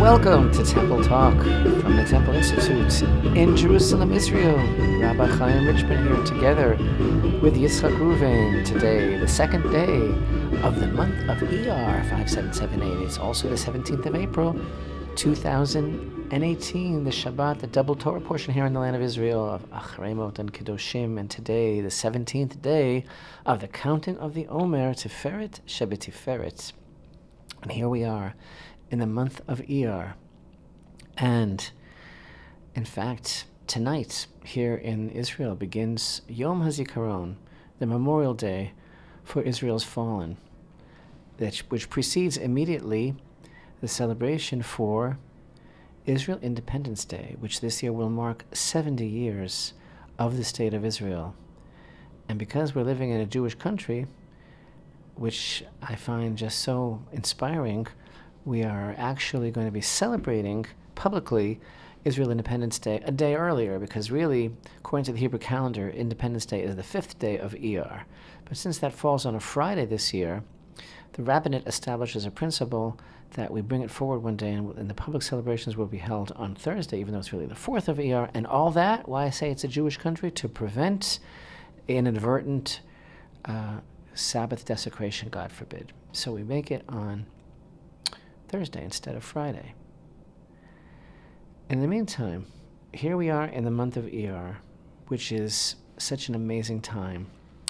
Welcome to Temple Talk from the Temple Institute in Jerusalem, Israel. Rabbi Chaim and Richman here together with Yitzchak Reuven today, the second day of the month of Iyar, 5778. It's also the 17th of April, 2018, the Shabbat, the double Torah portion here in the land of Israel of Acharei-Mot-Kedoshim, and today, the 17th day of the counting of the Omer, Tiferet Shebetiferet. And here we are in the month of Iyar. And in fact, tonight here in Israel begins Yom HaZikaron, the memorial day for Israel's fallen, which precedes immediately the celebration for Israel Independence Day, which this year will mark 70 years of the State of Israel. And because we're living in a Jewish country, which I find just so inspiring, we are actually going to be celebrating publicly Israel Independence Day a day earlier, because really, according to the Hebrew calendar, Independence Day is the 5th day of Iyar. But since that falls on a Friday this year, the rabbinate establishes a principle that we bring it forward one day, and the public celebrations will be held on Thursday, even though it's really the 4th of Iyar. And all that, why I say it's a Jewish country, to prevent inadvertent Sabbath desecration, God forbid. So we make it on Thursday instead of Friday. In the meantime, here we are in the month of Iyar, which is such an amazing time.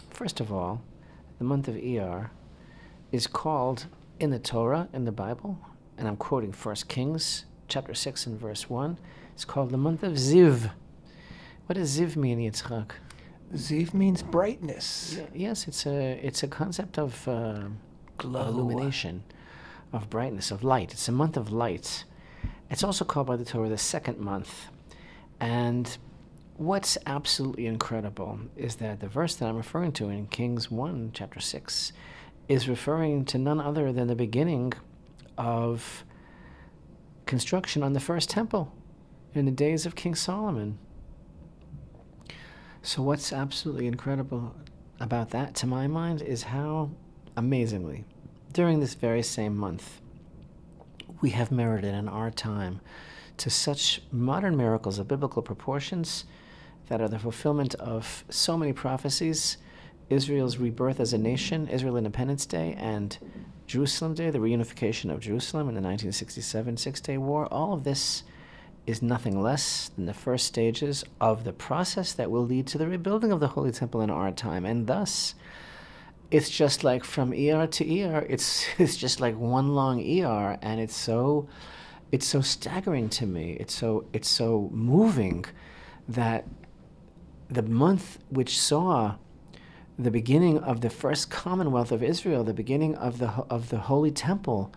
First of all, the month of Iyar is called in the Torah, in the Bible, and I'm quoting 1 Kings chapter 6 and verse 1, it's called the month of Ziv. What does Ziv mean, Yitzchak? Ziv means brightness. Yes, it's a concept of illumination, of brightness, of light. It's a month of light. It's also called by the Torah the second month. And what's absolutely incredible is that the verse that I'm referring to in Kings 1, chapter 6, is referring to none other than the beginning of construction on the first temple in the days of King Solomon. So what's absolutely incredible about that, to my mind, is how amazingly, during this very same month, we have merited in our time to such modern miracles of biblical proportions that are the fulfillment of so many prophecies: Israel's rebirth as a nation, Israel Independence Day, and Jerusalem Day, the reunification of Jerusalem in the 1967 Six-Day War. All of this is nothing less than the first stages of the process that will lead to the rebuilding of the Holy Temple in our time. And thus, it's just like from Iyar to Iyar, it's just like one long Iyar, and it's so staggering to me. It's so moving that the month which saw the beginning of the first Commonwealth of Israel, the beginning of the Holy Temple,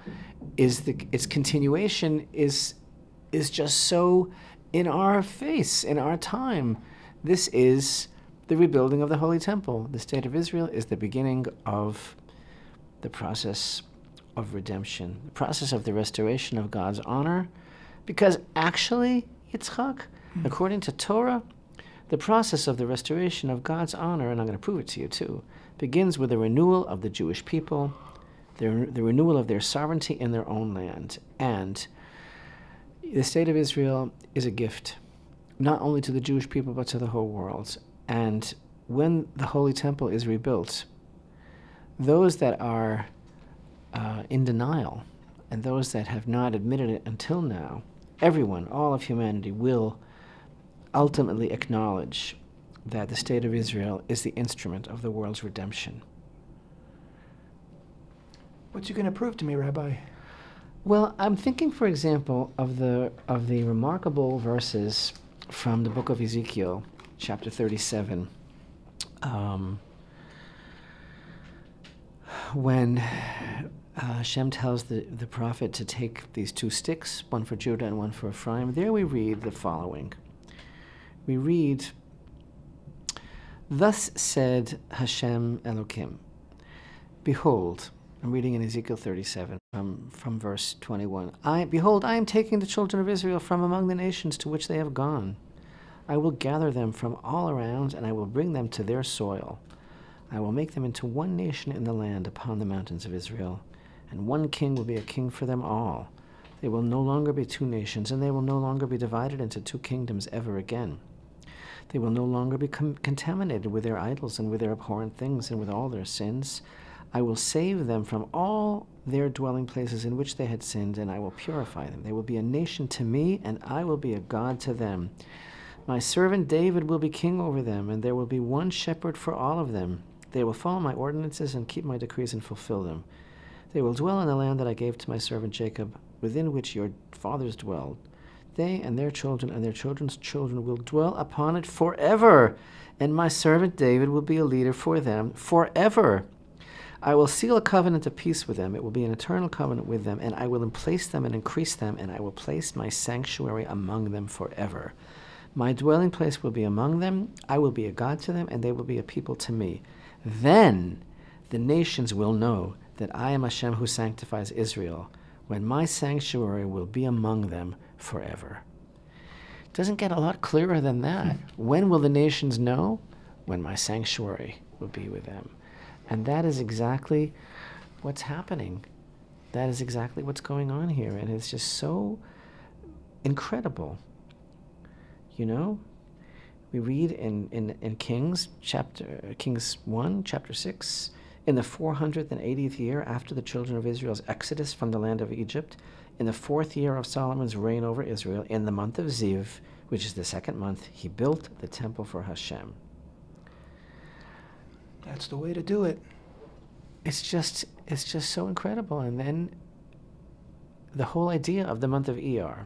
its continuation is just so in our face, in our time. This is the rebuilding of the Holy Temple. The State of Israel is the beginning of the process of redemption, the process of the restoration of God's honor, because actually, Yitzchak, according to Torah, the process of the restoration of God's honor, and I'm going to prove it to you too, begins with the renewal of the Jewish people, the renewal of their sovereignty in their own land. And the State of Israel is a gift, not only to the Jewish people, but to the whole world. And when the Holy Temple is rebuilt, those that are in denial and those that have not admitted it until now, everyone, all of humanity, will ultimately acknowledge that the State of Israel is the instrument of the world's redemption. What's you going to prove to me, Rabbi? Well, I'm thinking, for example, of the remarkable verses from the book of Ezekiel, chapter 37, when Hashem tells the prophet to take these two sticks, one for Judah and one for Ephraim. There we read the following. We read, "Thus said Hashem Elokim, behold," I'm reading in Ezekiel 37 from verse 21. Behold, I am taking the children of Israel from among the nations to which they have gone. I will gather them from all around, and I will bring them to their soil. I will make them into one nation in the land upon the mountains of Israel, and one king will be a king for them all. They will no longer be two nations, and they will no longer be divided into two kingdoms ever again. They will no longer be contaminated with their idols and with their abhorrent things and with all their sins. I will save them from all their dwelling places in which they had sinned, and I will purify them. They will be a nation to me, and I will be a God to them. My servant David will be king over them, and there will be one shepherd for all of them. They will follow my ordinances and keep my decrees and fulfill them. They will dwell in the land that I gave to my servant Jacob, within which your fathers dwelled. They and their children and their children's children will dwell upon it forever, and my servant David will be a leader for them forever. I will seal a covenant of peace with them. It will be an eternal covenant with them, and I will emplace them and increase them, and I will place my sanctuary among them forever. My dwelling place will be among them. I will be a God to them, and they will be a people to me. Then the nations will know that I am Hashem who sanctifies Israel, when my sanctuary will be among them forever. It doesn't get a lot clearer than that. When will the nations know? When my sanctuary will be with them. And that is exactly what's happening. That is exactly what's going on here. And it's just so incredible. You know, we read in Kings 1, chapter 6, in the 480th year after the children of Israel's exodus from the land of Egypt, in the 4th year of Solomon's reign over Israel, in the month of Ziv, which is the 2nd month, he built the temple for Hashem. That's the way to do it. It's just so incredible. And then the whole idea of the month of Iyar,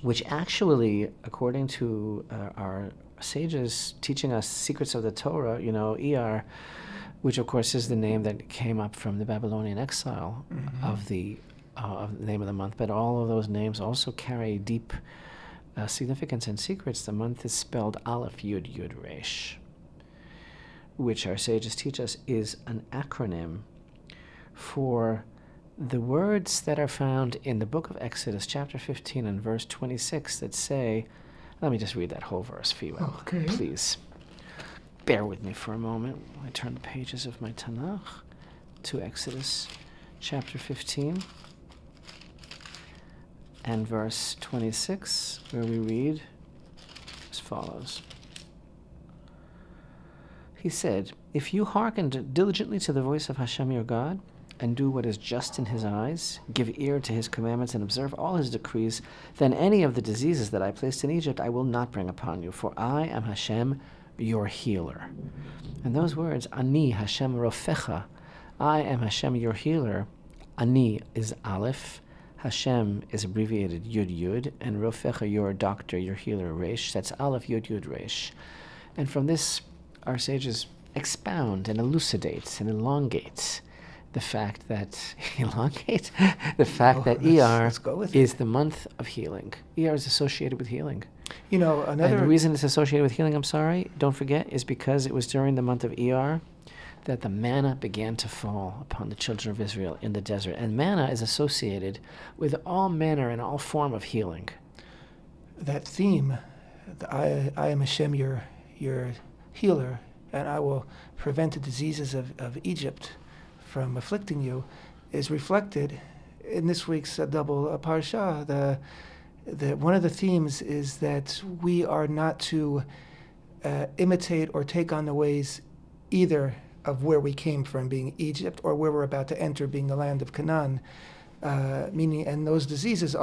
which actually, according to our sages teaching us secrets of the Torah, you know, Iyar, which of course is the name that came up from the Babylonian exile of the name of the month, but all of those names also carry deep significance and secrets. The month is spelled Aleph Yud Yud Resh, which our sages teach us is an acronym for the words that are found in the book of Exodus, chapter 15 and verse 26 that say, let me just read that whole verse for you, Okay. Please. Bear with me for a moment. I turn the pages of my Tanakh to Exodus chapter 15 and verse 26, where we read as follows. He said, if you hearken diligently to the voice of Hashem your God, and do what is just in his eyes, give ear to his commandments, and observe all his decrees, then any of the diseases that I placed in Egypt I will not bring upon you, for I am Hashem, your healer. And those words, Ani Hashem Rofecha, I am Hashem, your healer. Ani is Aleph, Hashem is abbreviated Yud Yud, and Rofecha, your doctor, your healer, Resh. That's Aleph Yud Yud Resh. And from this, our sages expound and elucidate and elongate the fact that Iyar is the month of healing. Iyar is associated with healing. You know, And the reason it's associated with healing, don't forget, is because it was during the month of Iyar that the manna began to fall upon the children of Israel in the desert. And manna is associated with all manner and all form of healing. That theme, I am Hashem, your healer, and I will prevent the diseases of Egypt from afflicting you, is reflected in this week's double parsha. One of the themes is that we are not to imitate or take on the ways either of where we came from, being Egypt, or where we're about to enter, being the land of Canaan. Meaning, and those diseases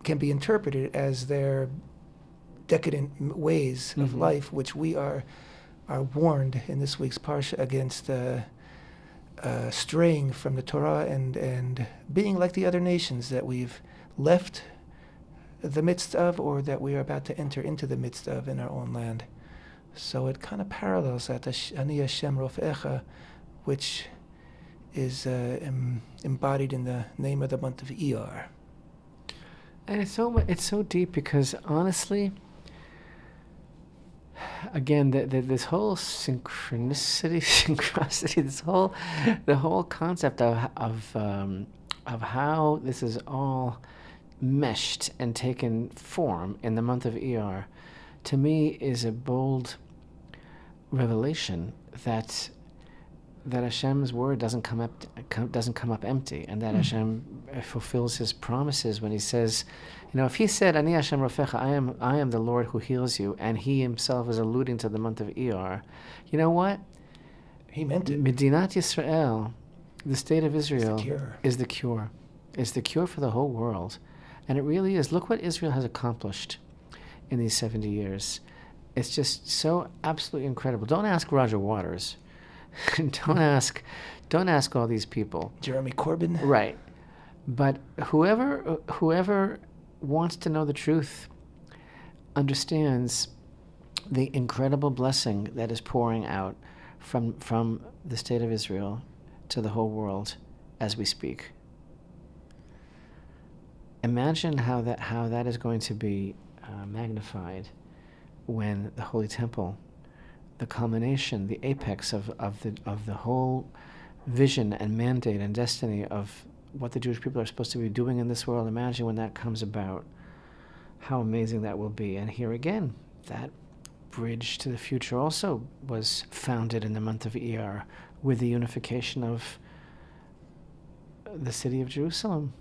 can be interpreted as their decadent ways of life, which we are warned in this week's parsha against straying from the Torah and being like the other nations that we've left the midst of, or that we are about to enter into the midst of in our own land. So it kind of parallels that, Ani Hashem Rofecha, which is embodied in the name of the month of Iyar. And it's so deep because honestly, again, this whole synchronicity, the whole concept of how this is all meshed and taken form in the month of Iyar, to me is a bold revelation that Hashem's word doesn't come up empty, and that Hashem fulfills his promises when he says, if he said, Ani Hashem Rofecha, I am the Lord who heals you, and he himself is alluding to the month of Iyar, you know what? He meant it. Medinat Yisrael, the state of Israel, is the cure. It's the cure for the whole world. And it really is. Look what Israel has accomplished in these 70 years. It's just so absolutely incredible. Don't ask Roger Waters. Don't ask all these people. Jeremy Corbyn. Right. But whoever wants to know the truth understands the incredible blessing that is pouring out from the state of Israel to the whole world as we speak. Imagine how that is going to be magnified when the Holy Temple, the culmination, the apex of the whole vision and mandate and destiny of what the Jewish people are supposed to be doing in this world. Imagine when that comes about, how amazing that will be. And here again, that bridge to the future also was founded in the month of Iyar with the unification of the city of Jerusalem.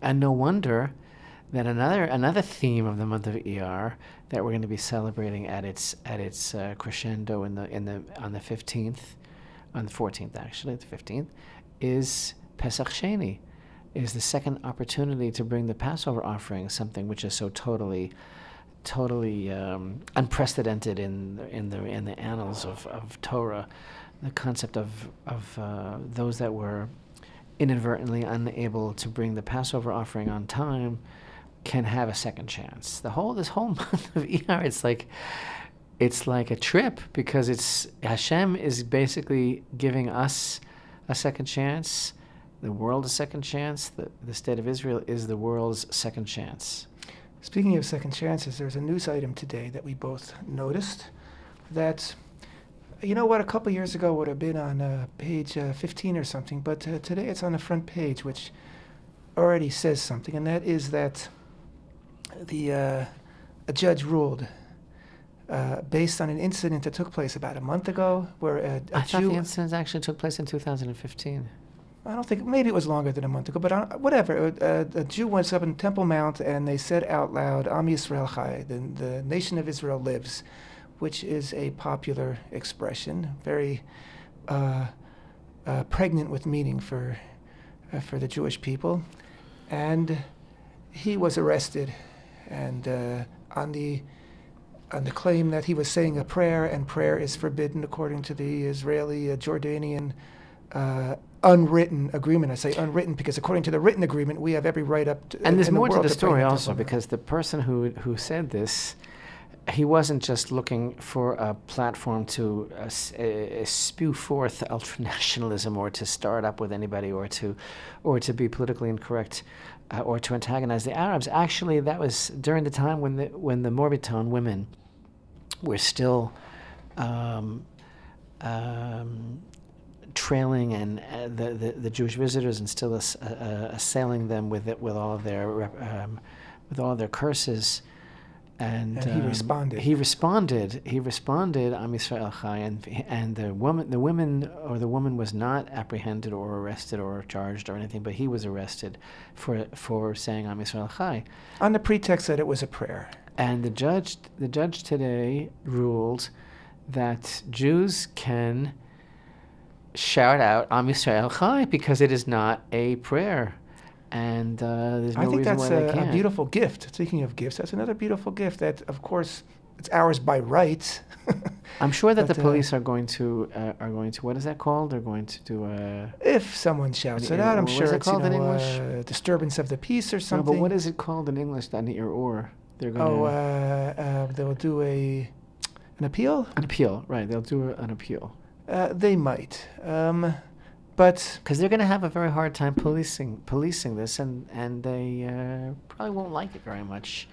And no wonder that another theme of the month of Iyar that we're going to be celebrating at its crescendo on the 15th, on the 14th actually, the 15th, is Pesach Sheni, is the second opportunity to bring the Passover offering, something which is so totally unprecedented in the annals of Torah, the concept of those that were inadvertently unable to bring the Passover offering on time can have a second chance. This whole month of Iyar, it's like a trip, because Hashem is basically giving us a second chance, the world a second chance. The state of Israel is the world's second chance. Speaking of second chances, there's a news item today that we both noticed that, a couple years ago would have been on page 15 or something, but today it's on the front page, which already says something, and that is that a judge ruled based on an incident that took place about a month ago, where I thought the incident actually took place in 2015. I don't think, maybe it was longer than a month ago, but whatever. A Jew went up in Temple Mount and they said out loud, Am Yisrael Chai, the nation of Israel lives, which is a popular expression, very pregnant with meaning for the Jewish people. And he was arrested, and on the claim that he was saying a prayer, and prayer is forbidden according to the Israeli Jordanian unwritten agreement. I say unwritten because according to the written agreement, we have every right up to. And there's more to the story also, because the person who said this, he wasn't just looking for a platform to spew forth ultranationalism or to start up with anybody or to be politically incorrect or to antagonize the Arabs. Actually, that was during the time when the Morbiton women were still trailing and the Jewish visitors and still assailing them with all of their curses. And he responded. He responded. Am Yisrael Chai, and the woman was not apprehended or arrested or charged or anything, but he was arrested for saying Am Yisrael Chai on the pretext that it was a prayer. And the judge today ruled that Jews can shout out Am Yisrael Chai because it is not a prayer. And there's no reason why they can't. I think that's a beautiful gift. Speaking of gifts, that's another beautiful gift that, of course, it's ours by right. I'm sure that the police are going to what is that called? They're going to do a. If someone shouts it out, I'm sure it's called in English? Disturbance of the peace or something. No, but what is it called in English? That they're going to. They'll do an appeal. An appeal, right? They'll do an appeal. They might. But because they're going to have a very hard time policing this, and they probably won't like it very much.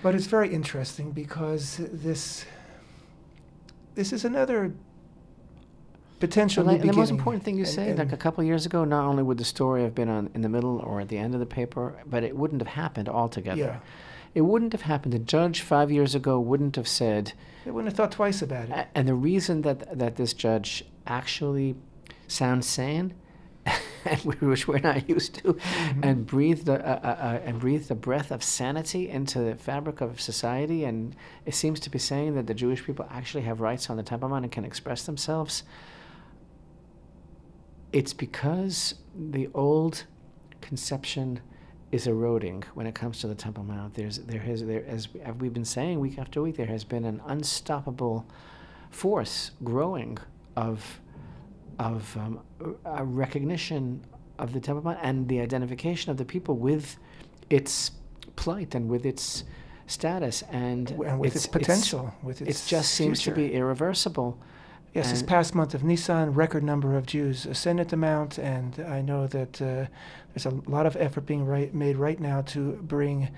But it's very interesting because this is another potential new beginning. The most important thing you said, like a couple of years ago, not only would the story have been in the middle or at the end of the paper, but it wouldn't have happened altogether. Yeah. It wouldn't have happened. The judge 5 years ago wouldn't have said. They wouldn't have thought twice about it. And the reason that this judge actually sounds sane which we're not used to, and breathed a breath of sanity into the fabric of society. And it seems to be saying that the Jewish people actually have rights on the Temple Mount and can express themselves. It's because the old conception is eroding when it comes to the Temple Mount. As we've been saying week after week, there has been an unstoppable force growing of a recognition of the Temple Mount and the identification of the people with its plight and with its status and with its potential. It just seems to be irreversible. Yes, this past month of Nisan, record number of Jews ascended the Mount, and I know that there's a lot of effort being made right now to bring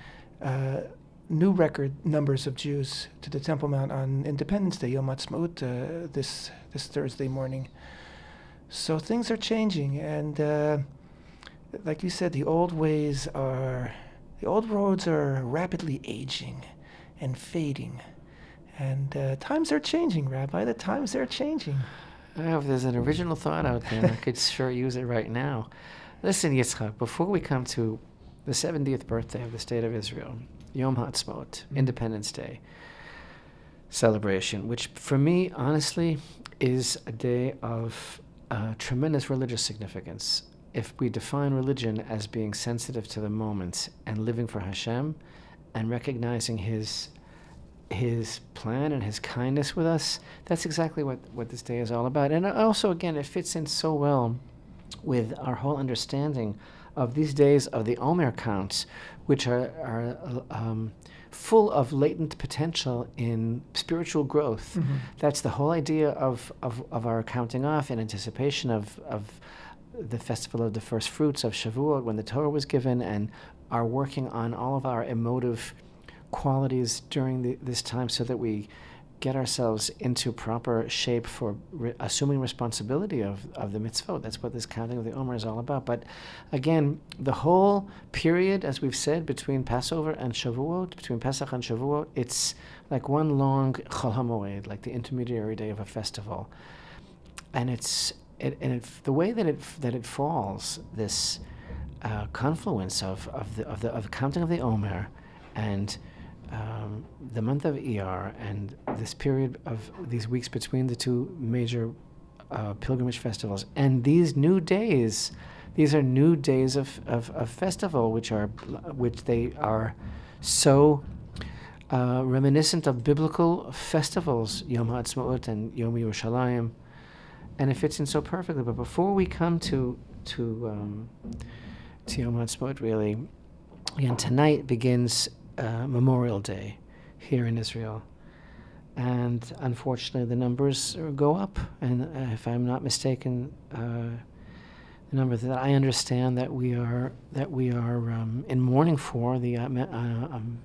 new record numbers of Jews to the Temple Mount on Independence Day, Yom Ha'atzmaut, this Thursday morning. So things are changing, and like you said, the old roads are rapidly aging and fading. And times are changing, Rabbi. The times are changing. If there's an original thought out there, I could sure use it right now. Listen, Yitzchak, before we come to the 70th birthday of the State of Israel, Yom Ha'atzmaut, Independence Day celebration, which for me, honestly, is a day of tremendous religious significance. If we define religion as being sensitive to the moment and living for Hashem and recognizing His plan and His kindness with us, that's exactly what this day is all about. And also, again, it fits in so well with our whole understanding of these days of the Omer counts, which are full of latent potential in spiritual growth. Mm-hmm. That's the whole idea of our counting off in anticipation of the festival of the first fruits of Shavuot, when the Torah was given, and are working on all of our emotive qualities during this time so that we get ourselves into proper shape for assuming responsibility of the mitzvot. That's what this counting of the Omer is all about. But again, the whole period, as we've said, between Passover and Shavuot, between Pesach and Shavuot, it's like one long Chol HaMoed, like the intermediary day of a festival. And the way that it falls, this confluence of the counting of the Omer and the month of Iyar and this period of these weeks between the two major pilgrimage festivals and these new days, these are new days of festival, which they are so reminiscent of biblical festivals, Yom Ha'atzmaut and Yom Yerushalayim, and it fits in so perfectly. But before we come to Yom Ha'atzmaut, really, again, tonight begins Memorial Day here in Israel, and unfortunately the numbers go up, and if I'm not mistaken, the number that I understand that we are in mourning for, the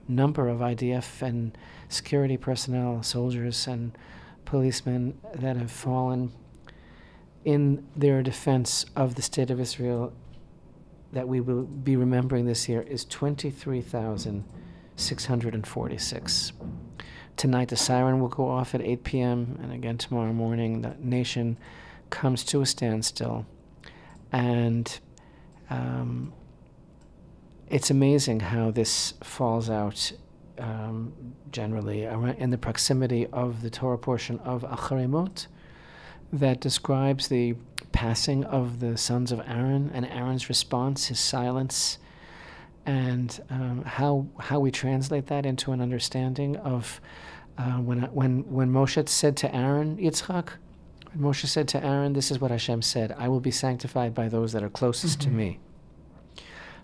number of IDF and security personnel, soldiers and policemen that have fallen in their defense of the State of Israel, that we will be remembering this year, is 23,646. Tonight the siren will go off at 8 p.m. and again tomorrow morning the nation comes to a standstill. And it's amazing how this falls out generally in the proximity of the Torah portion of Acharei-Mot that describes the passing of the sons of Aaron and Aaron's response, his silence, and how we translate that into an understanding of when Moshe said to Aaron, Yitzchak, when Moshe said to Aaron, this is what Hashem said, I will be sanctified by those that are closest to me.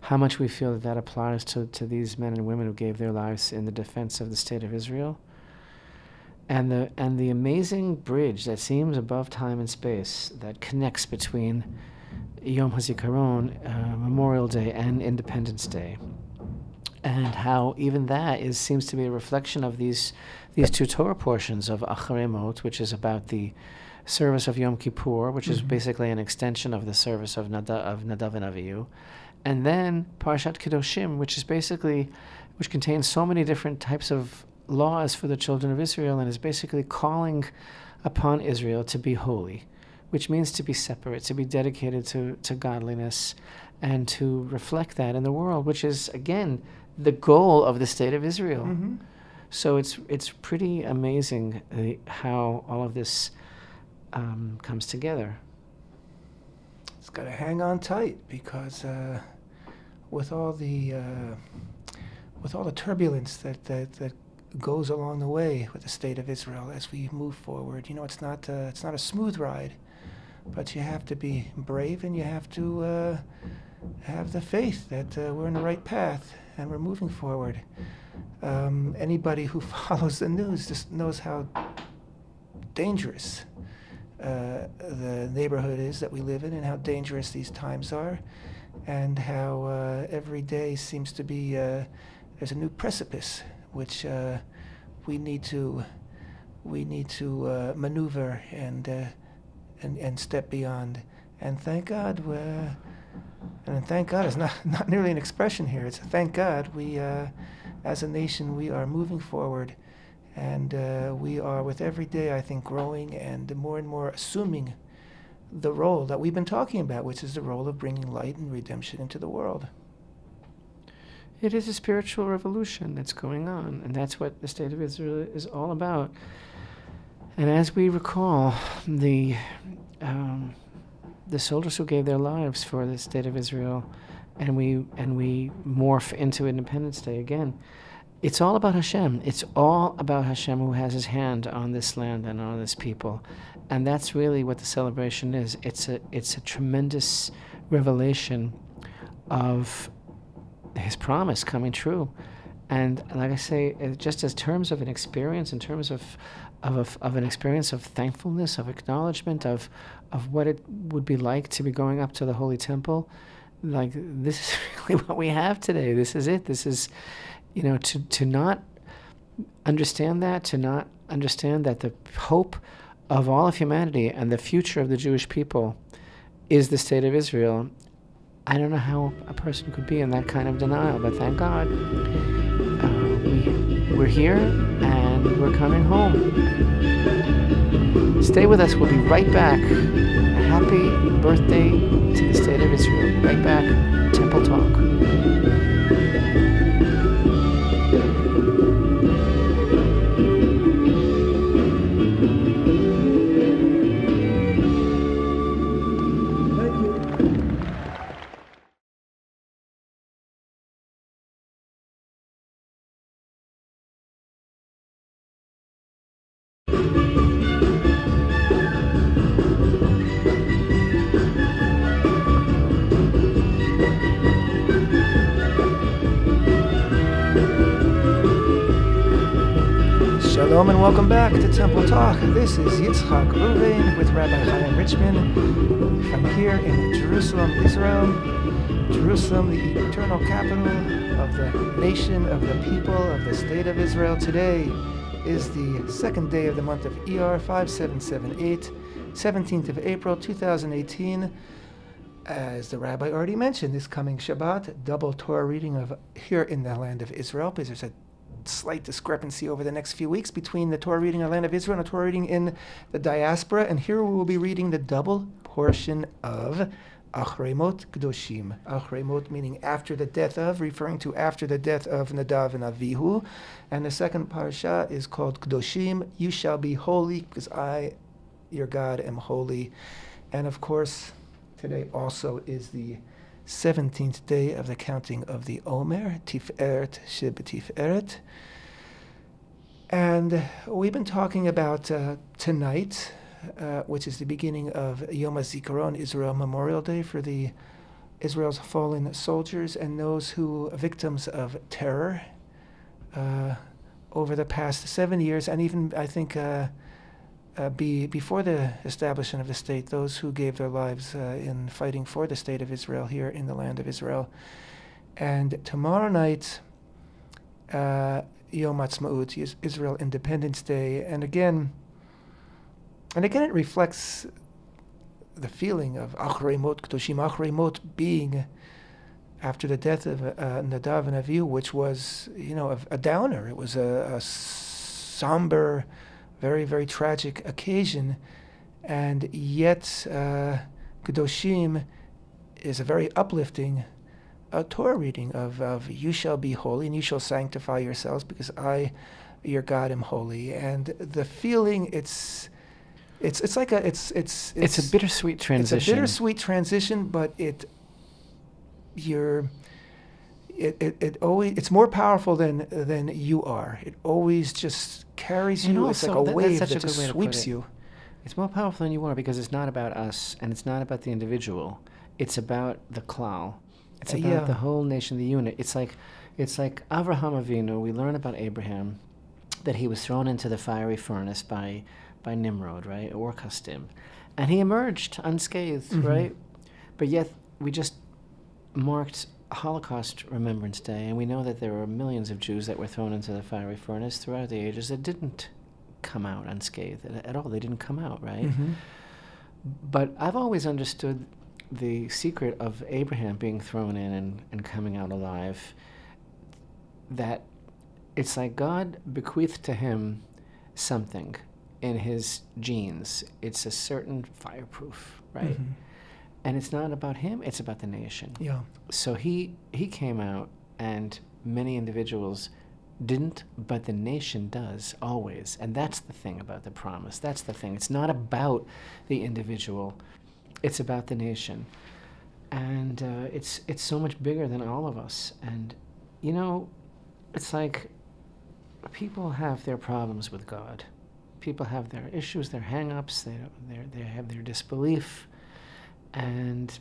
How much we feel that applies to these men and women who gave their lives in the defense of the State of Israel. And the amazing bridge that seems above time and space that connects between Yom HaZikaron, Memorial Day, and Independence Day, and how even that seems to be a reflection of these two Torah portions of Acharei-Mot, which is about the service of Yom Kippur, which is basically an extension of the service of Nadav and Avihu, and then Parashat Kedoshim, which contains so many different types of laws for the children of Israel, and is basically calling upon Israel to be holy, which means to be separate, to be dedicated to godliness, and to reflect that in the world, which is, again, the goal of the state of Israel. Mm-hmm. So it's pretty amazing how all of this comes together. It's got to hang on tight, because with all the turbulence that goes along the way with the state of Israel as we move forward, it's not a smooth ride, but you have to be brave, and you have to have the faith that we're in the right path and we're moving forward. Anybody who follows the news just knows how dangerous the neighborhood is that we live in, and how dangerous these times are, and how every day seems to be there's a new precipice which we need to maneuver and step beyond. And thank God, and thank God is not nearly an expression here. It's a thank God. We, as a nation, we are moving forward, and we are, with every day, I think, growing and more assuming the role that we've been talking about, which is the role of bringing light and redemption into the world. It is a spiritual revolution that's going on, and that's what the state of Israel is all about. And as we recall, the soldiers who gave their lives for the state of Israel, and we morph into Independence Day again, it's all about Hashem. It's all about Hashem, who has his hand on this land and on this people. And that's really what the celebration is. It's a tremendous revelation of his promise coming true. And like I say, just as terms of an experience, in terms of an experience of thankfulness, of acknowledgement, of what it would be like to be going up to the Holy Temple, like, this is really what we have today. This is it. This is, to not understand that, that the hope of all of humanity and the future of the Jewish people is the state of Israel. I don't know how a person could be in that kind of denial, but thank God we're here and we're coming home. Stay with us. We'll be right back. Happy birthday to the state of Israel. Right back. Temple Talk. Shalom and welcome back to Temple Talk. This is Yitzchak Reuven with Rabbi Chaim Richman from here in Jerusalem, Israel. Jerusalem, the eternal capital of the nation, of the people, of the state of Israel. Today is the second day of the month of Iyar, 5778, 17th of April, 2018. As the rabbi already mentioned, this coming Shabbat, double Torah reading of here in the land of Israel, because there's a slight discrepancy over the next few weeks between the Torah reading in the land of Israel and the Torah reading in the diaspora. And here we will be reading the double portion of Acharei-Mot-Kedoshim. Acharei-Mot meaning after the death of, referring to after the death of Nadav and Avihu. And the second parasha is called Kedoshim. You shall be holy, because I, your God, am holy. And of course, today also is the 17th day of the counting of the Omer, Tiferet Sheb'Tiferet. And we've been talking about tonight, which is the beginning of Yom HaZikaron, Israel Memorial Day, for the Israel's fallen soldiers and those who are victims of terror over the past 7 years, and even, I think, before the establishment of the state, those who gave their lives in fighting for the state of Israel here in the land of Israel. And tomorrow night, Yom Ha'atzmaut, is Israel Independence Day, and again it reflects the feeling of Acharei-Mot-Kedoshim, Acharei-Mot being after the death of Nadav and Avihu, which was, a downer. It was a somber, very, very tragic occasion, And yet, Kedoshim is a very uplifting Torah reading of you shall be holy and you shall sanctify yourselves because I, your God, am holy. And the feeling it's like it's a bittersweet transition. It's a bittersweet transition, but it always, it's more powerful than you are. It always just carries you. It's like a wave that just sweeps you. It's more powerful than you are because it's not about us and it's not about the individual. It's about the klal. It's about the whole nation, the unit. It's like Avraham Avinu. We learn about Abraham that he was thrown into the fiery furnace by Nimrod, right, or Kastim, and he emerged unscathed, right? But yet we just marked Holocaust Remembrance Day, and we know that there were millions of Jews that were thrown into the fiery furnace throughout the ages that didn't come out unscathed at all. They didn't come out, right? But I've always understood the secret of Abraham being thrown in and coming out alive, that it's like God bequeathed to him something in his genes. It's a certain fireproof, right? And it's not about him, it's about the nation. Yeah. So he came out, and many individuals didn't, but the nation does, always. And that's the thing about the promise. That's the thing. It's not about the individual. It's about the nation. And it's so much bigger than all of us. And, you know, it's like people have their problems with God. People have their issues, their hang-ups, they have their disbelief. And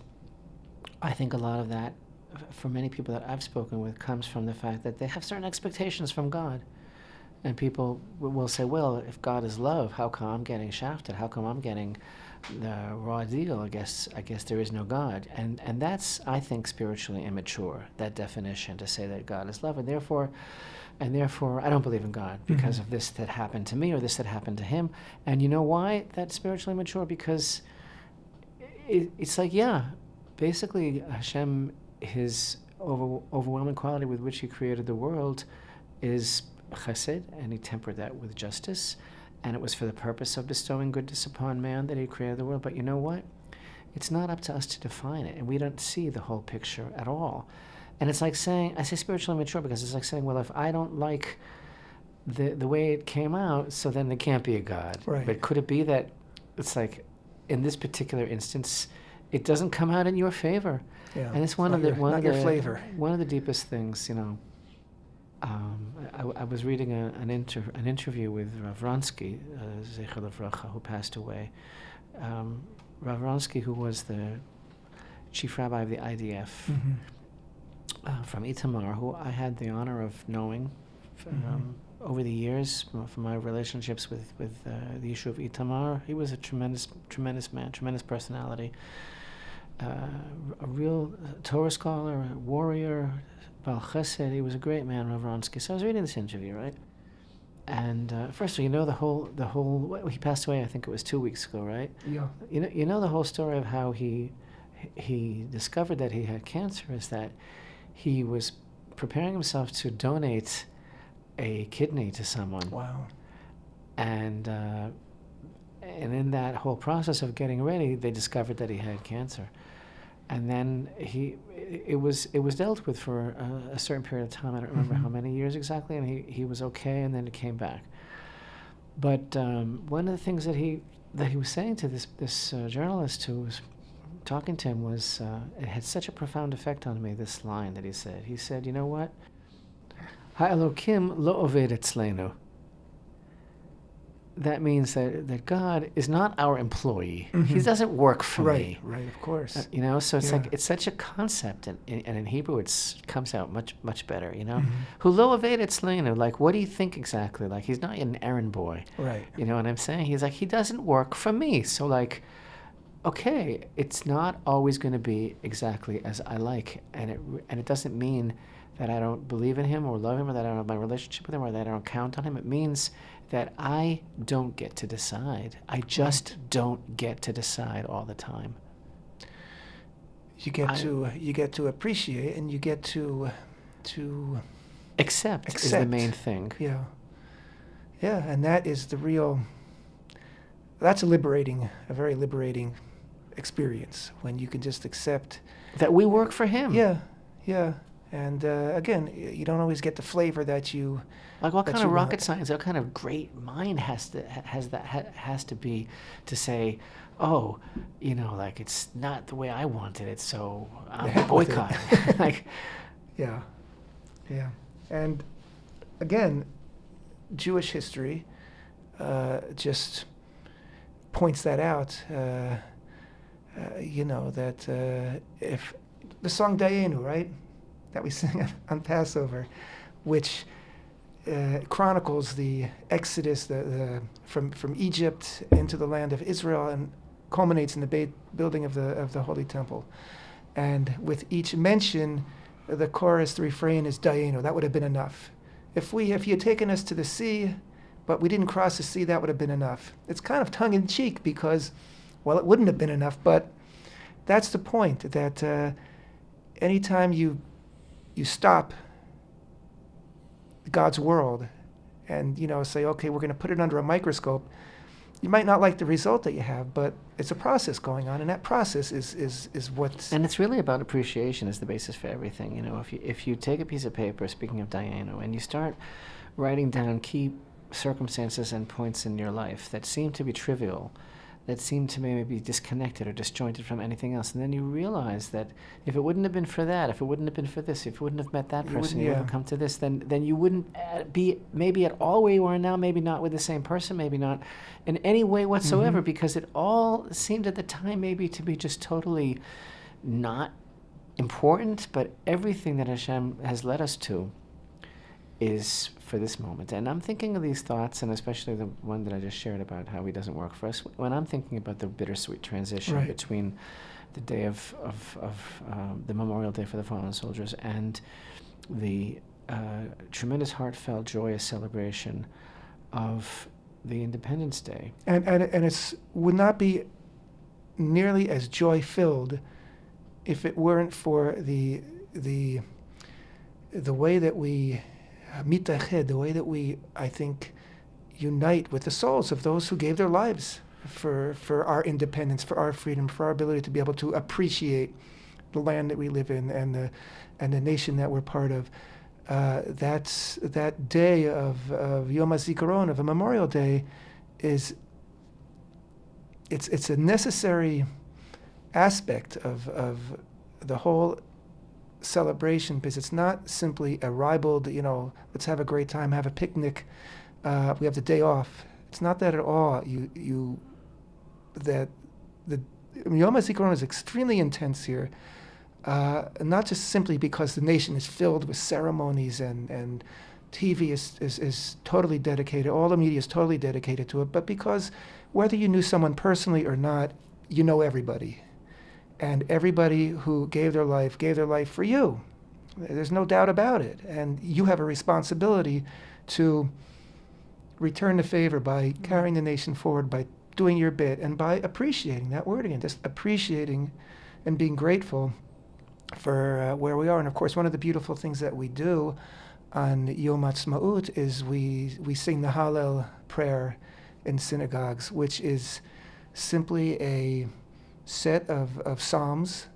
I think a lot of that, for many people that I've spoken with, comes from the fact that they have certain expectations from God. And people will say, well, if God is love, how come I'm getting shafted? How come I'm getting the raw deal? I guess there is no God. And that's, I think, spiritually immature, that definition, to say that God is love. And therefore I don't believe in God because of this that happened to me or this that happened to him. And you know why that's spiritually immature? Because it's like, basically Hashem, his overwhelming quality with which he created the world is chesed, and he tempered that with justice, and it was for the purpose of bestowing goodness upon man that he created the world. But you know what? It's not up to us to define it, and we don't see the whole picture at all. And it's like saying, I say spiritually mature because it's like saying, well, if I don't like the way it came out, so then there can't be a God. Right. But could it be that it's like, in this particular instance, it doesn't come out in your favor? Yeah. And it's one of the flavor. One of the deepest things, you know. I was reading an interview with Rav Ronsky, Zecher Levracha, who passed away. Rav Ronsky, who was the chief rabbi of the IDF from Itamar, who I had the honor of knowing over the years from my relationships with the issue of Itamar. He was a tremendous man, tremendous personality, a real Torah scholar, a warrior, Baal Chesed. He was a great man, Rav Ronsky. So I was reading this interview, right? And first of all, you know the whole. He passed away. I think it was 2 weeks ago, right? Yeah. You know the whole story of how he discovered that he had cancer is that he was preparing himself to donate a kidney to someone. Wow. And in that whole process of getting ready, they discovered that he had cancer. And then it was dealt with for a certain period of time. I don't remember how many years exactly, and he was okay, and then it came back. But one of the things that he was saying to this journalist who was talking to him was, it had such a profound effect on me, this line that he said. He said, you know what? Ha'elokim lo oved etzleinu. That means that God is not our employee. He doesn't work for me. Right, of course. You know, so it's like, it's such a concept, and in Hebrew it comes out much better, you know? Hu lo oved etzleinu, like, what do you think exactly? Like, he's not an errand boy. Right. You know what I'm saying? He's like, he doesn't work for me. So, like, okay, it's not always going to be exactly as I like, and it doesn't mean that I don't believe in him or love him or that I don't have my relationship with him or that I don't count on him. It means that I don't get to decide. I just don't get to decide all the time. You get to appreciate, and you get to accept is the main thing. Yeah, and that is the real that's a very liberating experience when you can just accept that we work for him. Yeah, yeah. And again, you don't always get the flavor that you like. What kind of rocket want. science? What kind of great mind has to be to say, oh, like it's not the way I wanted it, so I'm boycotting. Like, yeah. And again, Jewish history just points that out. That if the song Dayenu, right, that we sing on Passover, which chronicles the exodus from Egypt into the land of Israel and culminates in the building of the Holy Temple. And with each mention, the chorus, the refrain is Dayenu. That would have been enough. If you had taken us to the sea, but we didn't cross the sea, that would have been enough. It's kind of tongue-in-cheek because, well, it wouldn't have been enough, but that's the point, that anytime you stop God's world and, say, okay, we're going to put it under a microscope, you might not like the result that you have, but it's a process going on, and that process is what's... And it's really about appreciation is the basis for everything. If you take a piece of paper, speaking of Dayenu, and you start writing down key circumstances and points in your life that seem to be trivial, that seem to maybe be disconnected or disjointed from anything else, and then you realize that if it wouldn't have been for that, if it wouldn't have been for this, if you wouldn't have met that person, you wouldn't have come to this, then you wouldn't be maybe at all where you are now, maybe not with the same person, maybe not in any way whatsoever, because it all seemed at the time maybe to be just totally not important, but everything that Hashem has led us to is for this moment. And I'm thinking of these thoughts, and especially the one that I just shared about how he doesn't work for us, when I'm thinking about the bittersweet transition between the day of the Memorial Day for the Fallen Soldiers and the tremendous heartfelt, joyous celebration of the Independence Day. And it would not be nearly as joy-filled if it weren't for the way that we mitached, the way that we, I think, unite with the souls of those who gave their lives for our independence, for our freedom, for our ability to be able to appreciate the land that we live in and the nation that we're part of. That day of Yom HaZikaron, of a Memorial Day, it's a necessary aspect of the whole celebration, because it's not simply a ribald, let's have a great time, have a picnic, we have the day off. It's not that at all. The Yom HaZikaron is extremely intense here, not just simply because the nation is filled with ceremonies and TV is totally dedicated, all the media is totally dedicated to it, but because whether you knew someone personally or not, you know everybody. And everybody who gave their life for you. There's no doubt about it. And you have a responsibility to return the favor by carrying the nation forward, by doing your bit, and by appreciating that word again, just appreciating and being grateful for where we are. And of course, one of the beautiful things that we do on Yom Ha'atzmaut is we sing the Hallel prayer in synagogues, which is simply a set of psalms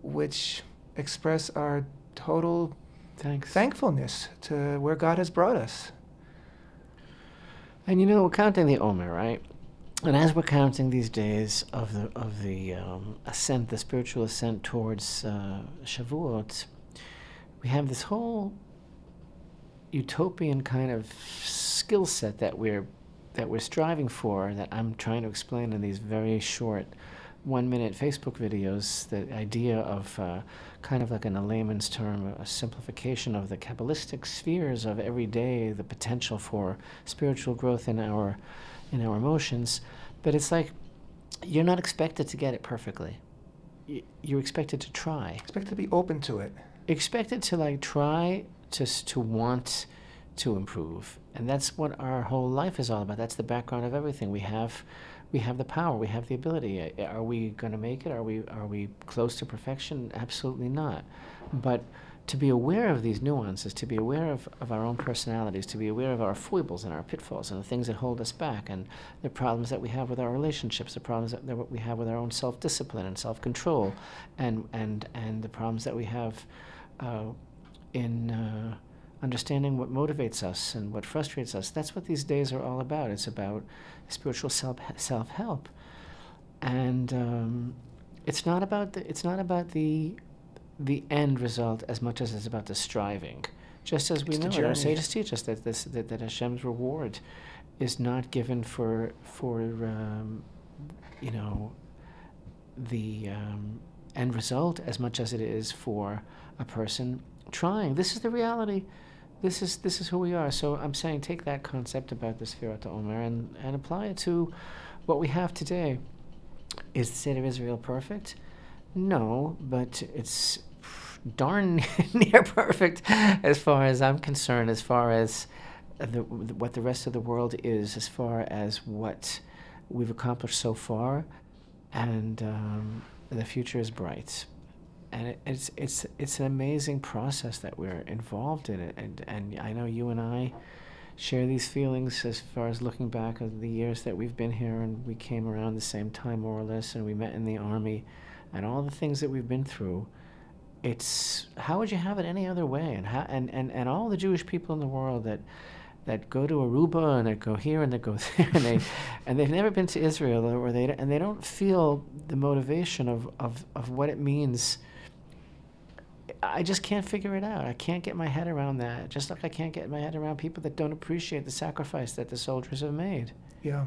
which express our total thankfulness to where God has brought us. And we're counting the Omer, right? And as we're counting these days of the ascent, the spiritual ascent towards Shavuot, we have this whole utopian kind of skill set that we're striving for, that I'm trying to explain in these very short 1-minute Facebook videos. The idea of kind of like in a layman's term, a simplification of the Kabbalistic spheres of every day, the potential for spiritual growth in our emotions. But it's like you're not expected to get it perfectly. You're expected to try. Expected to be open to it. Expected to try to want to improve. And that's what our whole life is all about. That's the background of everything. We have the power, we have the ability. Are we going to make it? Are we close to perfection? Absolutely not. But to be aware of these nuances, to be aware of our own personalities, to be aware of our foibles and our pitfalls and the things that hold us back, and the problems that we have with our relationships, the problems that we have with our own self-discipline and self-control, and the problems that we have in understanding what motivates us and what frustrates us. That's what these days are all about. It's about spiritual self-help, and it's not about the end result as much as it's about the striving. Just as we know, our sages teach us that Hashem's reward is not given for the end result as much as it is for a person trying. This is the reality. This is who we are. So I'm saying take that concept about the Sfirat HaOmer and apply it to what we have today. Is the state of Israel perfect? No, but it's darn near perfect as far as I'm concerned, as far as what the rest of the world is, as far as what we've accomplished so far, and the future is bright. And it's an amazing process that we're involved in it, and I know you and I share these feelings as far as looking back at the years that we've been here, and we came around the same time more or less, and we met in the army, and all the things that we've been through. It's how would you have it any other way? And all the Jewish people in the world that go to Aruba and that go here and that go there and they've never been to Israel, or they don't feel the motivation of what it means. I just can't figure it out. I can't get my head around that. Just like I can't get my head around people that don't appreciate the sacrifice that the soldiers have made. Yeah.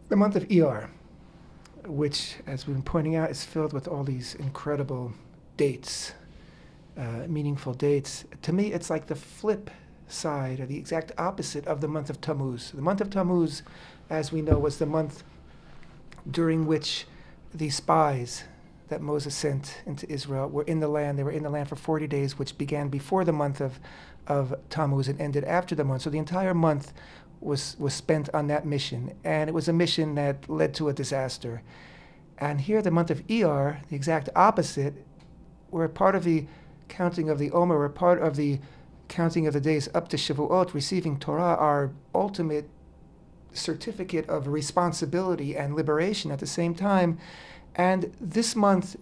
The month of Iyar, which, as we've been pointing out, is filled with all these incredible dates, meaningful dates. To me, it's like the flip side, or the exact opposite of the month of Tammuz. The month of Tammuz, as we know, was the month during which the spies that Moses sent into Israel were in the land. They were in the land for 40 days, which began before the month of Tammuz and ended after the month. So the entire month was spent on that mission, and it was a mission that led to a disaster. And here, the month of Iyar, the exact opposite, we're part of the counting of the Omer, we're part of the counting of the days up to Shavuot, receiving Torah, our ultimate certificate of responsibility and liberation at the same time. And this month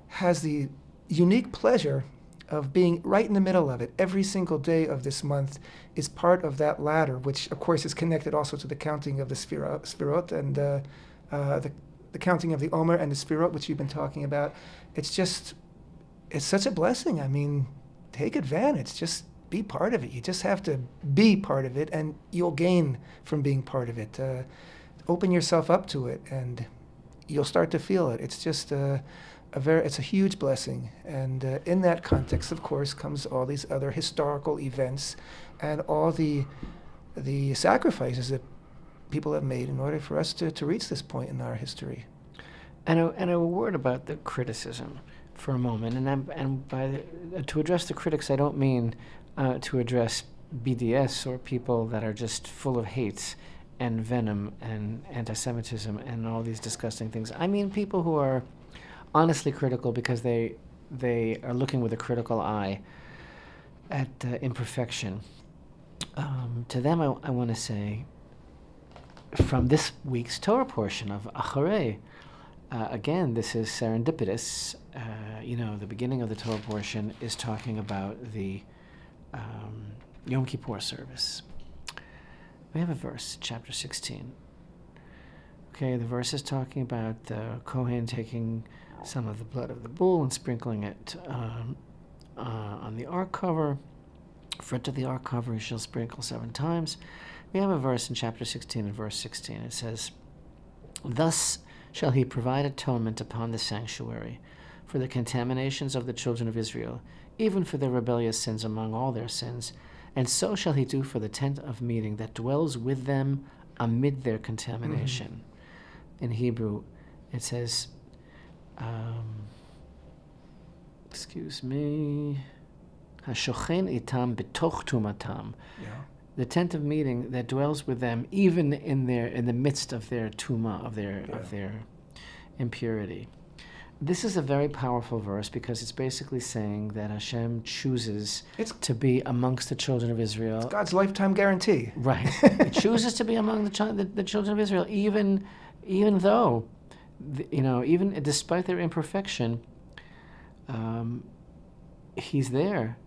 has the unique pleasure of being right in the middle of it. Every single day of this month is part of that ladder, which of course is connected also to the counting of the Sfirot and the counting of the Omer and the Sfirot, which you've been talking about. It's such a blessing. I mean, take advantage. Just be part of it. You just have to be part of it, and you'll gain from being part of it. Open yourself up to it, and you'll start to feel it. It's just it's a huge blessing. And in that context, of course, comes all these other historical events and all the sacrifices that people have made in order for us to reach this point in our history. And a word about the criticism for a moment. To address the critics, I don't mean to address BDS or people that are just full of hate and venom and anti-Semitism and all these disgusting things. I mean people who are honestly critical because they are looking with a critical eye at imperfection. To them, I want to say, from this week's Torah portion of Acharei, again, this is serendipitous. The beginning of the Torah portion is talking about the Yom Kippur service. We have a verse, chapter 16. Okay, the verse is talking about the Kohen taking some of the blood of the bull and sprinkling it on the ark cover. Front of the ark cover he shall sprinkle 7 times. We have a verse in chapter 16 and verse 16. It says, "Thus shall he provide atonement upon the sanctuary for the contaminations of the children of Israel, even for their rebellious sins among all their sins. And so shall he do for the tent of meeting that dwells with them amid their contamination." In Hebrew, it says, "Hashochen itam betoch tumatam." The tent of meeting that dwells with them, even in the midst of their tuma, of their impurity. This is a very powerful verse because it's basically saying that Hashem chooses to be amongst the children of Israel. It's God's lifetime guarantee. Right. He chooses to be among the children of Israel, even though, even despite their imperfection, He's there.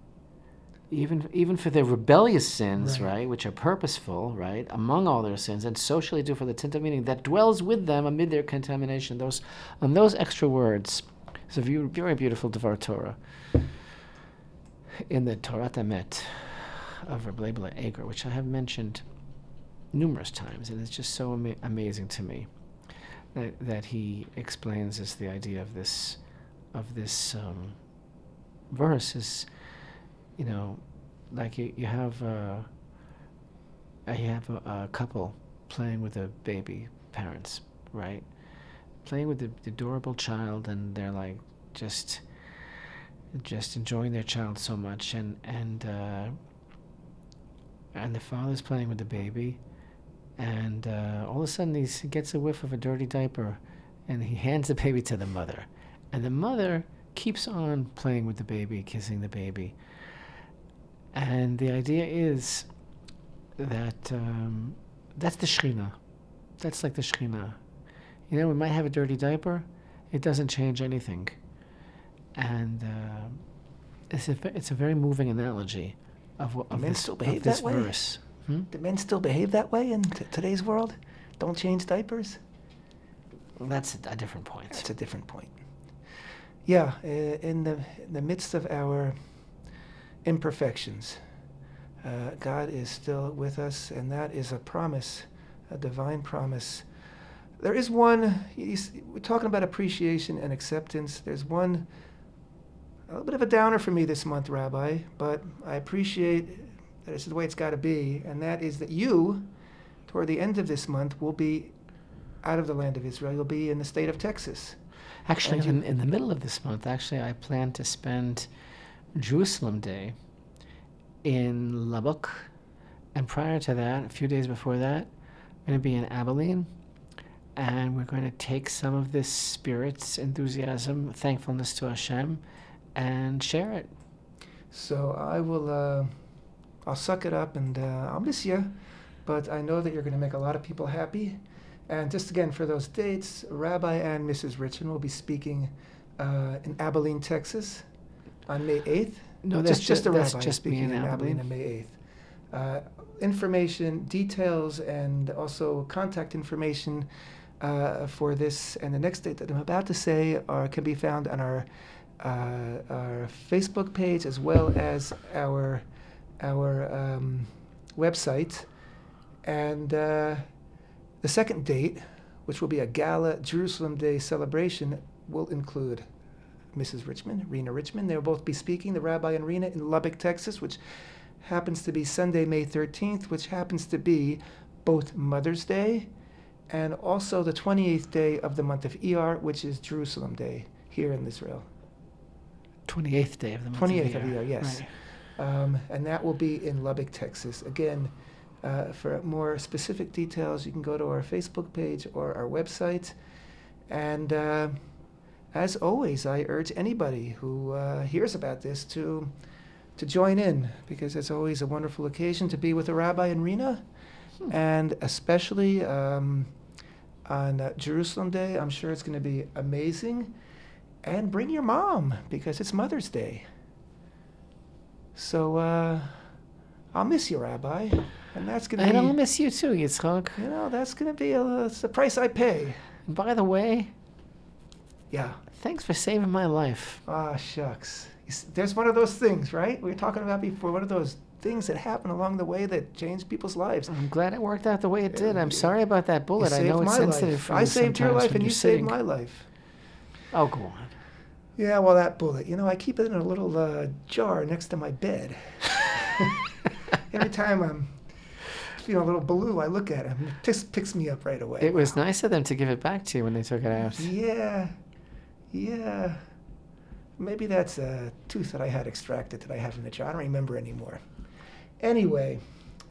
Even for their rebellious sins, right, which are purposeful, right, among all their sins, and socially do for the tent of meeting that dwells with them amid their contamination. Those extra words, it's a very beautiful Devar Torah in the Torat Emet of Rabbi Eger, which I have mentioned numerous times, and it's just so amazing to me that he explains us the idea of this verse is. Like you have a couple playing with a baby, parents, right? Playing with the adorable child, and they're like just enjoying their child so much, and the father's playing with the baby, and all of a sudden he gets a whiff of a dirty diaper, and he hands the baby to the mother, and the mother keeps on playing with the baby, kissing the baby. And the idea is that that's the Shekhinah. That's like the Shekhinah. We might have a dirty diaper. It doesn't change anything. And it's a very moving analogy of men still behave that way? Verse. Do men still behave that way in today's world? Don't change diapers? Well, that's a different point. That's a different point. Yeah, in the midst of our imperfections, God is still with us, and that is a promise, a divine promise. There is one, we're talking about appreciation and acceptance. There's one, a little bit of a downer for me this month, Rabbi, but I appreciate that this is the way it's got to be, and that is that you, toward the end of this month, will be out of the land of Israel. You'll be in the state of Texas. Actually, in the middle of this month, I plan to spend Jerusalem Day in Lubbock, and prior to that, a few days before that, I'm going to be in Abilene, and we're going to take some of this spirit's enthusiasm, thankfulness to Hashem, and share it. So I'll suck it up, and I'll miss you, but I know that you're going to make a lot of people happy. And just again, for those dates, Rabbi and Mrs. Richman will be speaking in Abilene, Texas, on May 8th. No, that's just a rabbi. That's just speaking in Abilene on May 8th. Information, details, and also contact information for this and the next date that I'm about to say can be found on our Facebook page as well as our website. And the second date, which will be a gala Jerusalem Day celebration, will include Mrs. Richman, Rena Richman. They will both be speaking, the Rabbi and Rena, in Lubbock, Texas, which happens to be Sunday, May 13th, which happens to be both Mother's Day and also the 28th day of the month of Iyar, which is Jerusalem Day here in Israel. 28th day of the month 28th of Iyar, yes. Right. And that will be in Lubbock, Texas. Again, for more specific details, you can go to our Facebook page or our website. And as always, I urge anybody who hears about this to join in, because it's always a wonderful occasion to be with a Rabbi and Rena, and especially on Jerusalem Day. I'm sure it's going to be amazing. And bring your mom, because it's Mother's Day. So I'll miss you, Rabbi. And that's going to be... And I'll miss you too, Yitzchak. That's going to be it's the price I pay. And by the way... Yeah. Thanks for saving my life. Ah, shucks. There's one of those things, right? We were talking about before, one of those things that happen along the way that changed people's lives. I'm glad it worked out the way it did. I'm sorry about that bullet. I know it's sensitive for you. I saved your life and you saved my life. Oh, go on. Yeah, well, that bullet, I keep it in a little jar next to my bed. Every time I'm feeling a little blue, I look at it. It just picks me up right away. It was nice of them to give it back to you when they took it out. Yeah. Maybe that's a tooth that I had extracted that I have in the jar. I don't remember anymore. Anyway,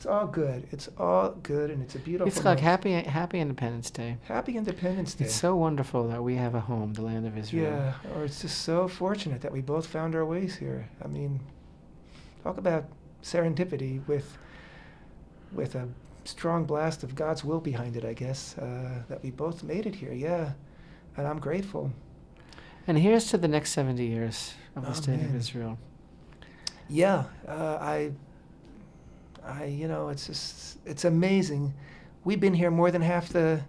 It's all good. It's all good, and it's a beautiful Yitzchak, month. happy Independence Day. Happy Independence Day. It's so wonderful that we have a home, the land of Israel. Yeah, or it's just so fortunate that we both found our ways here. I mean, talk about serendipity with a strong blast of God's will behind it, I guess, that we both made it here, yeah. And I'm grateful. And here's to the next 70 years of the state of Amen. Israel. Yeah, it's amazing. We've been here more than half the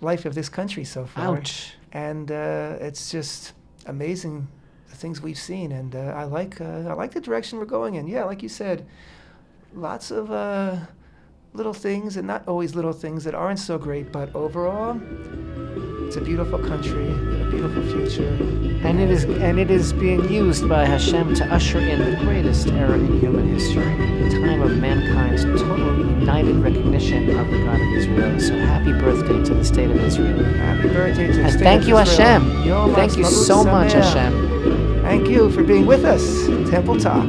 life of this country so far. Ouch. And it's just amazing the things we've seen, and I like the direction we're going in. Yeah, like you said, lots of little things, and not always little things that aren't so great, but overall, it's a beautiful country, a beautiful future. And it is being used by Hashem to usher in the greatest era in human history, the time of mankind's total united recognition of the God of Israel. So happy birthday to the state of Israel. Happy birthday to the And state thank of you, Israel. Hashem. Yom Thank you Ha'atzmaut so much, Sameach. Hashem. Thank you for being with us. Temple Talk.